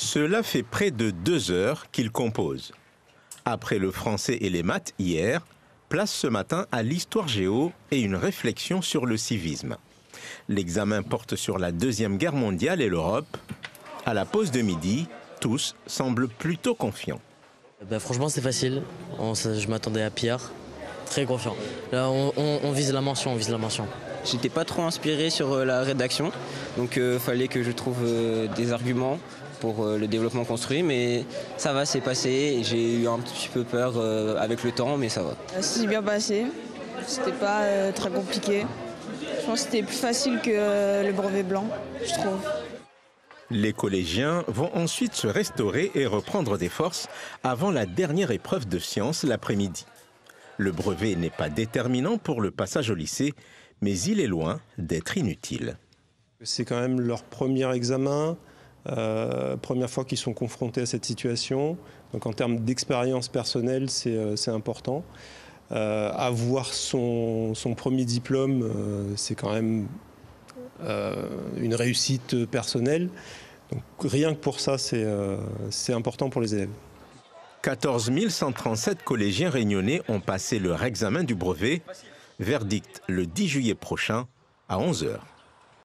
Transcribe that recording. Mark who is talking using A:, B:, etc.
A: Cela fait près de 2 heures qu'il compose. Après le français et les maths hier, place ce matin à l'histoire géo et une réflexion sur le civisme. L'examen porte sur la Deuxième Guerre mondiale et l'Europe. À la pause de midi, tous semblent plutôt confiants.
B: Franchement, c'est facile. Je m'attendais à pire. Très confiant. Là, on vise la mention,
C: J'étais pas trop inspiré sur la rédaction, donc fallait que je trouve des arguments pour le développement construit, mais ça va, c'est passé. J'ai eu un petit peu peur avec le temps, mais ça va.
D: Ça s'est bien passé, c'était pas très compliqué. Je pense que c'était plus facile que le brevet blanc, je trouve.
A: Les collégiens vont ensuite se restaurer et reprendre des forces avant la dernière épreuve de sciences l'après-midi. Le brevet n'est pas déterminant pour le passage au lycée, mais il est loin d'être inutile.
E: C'est quand même leur premier examen, première fois qu'ils sont confrontés à cette situation. Donc en termes d'expérience personnelle, c'est important. Avoir son premier diplôme, c'est quand même une réussite personnelle. Donc rien que pour ça, c'est important pour les élèves.
A: 14 137 collégiens réunionnais ont passé leur examen du brevet. Verdict le 10 juillet prochain à 11 h.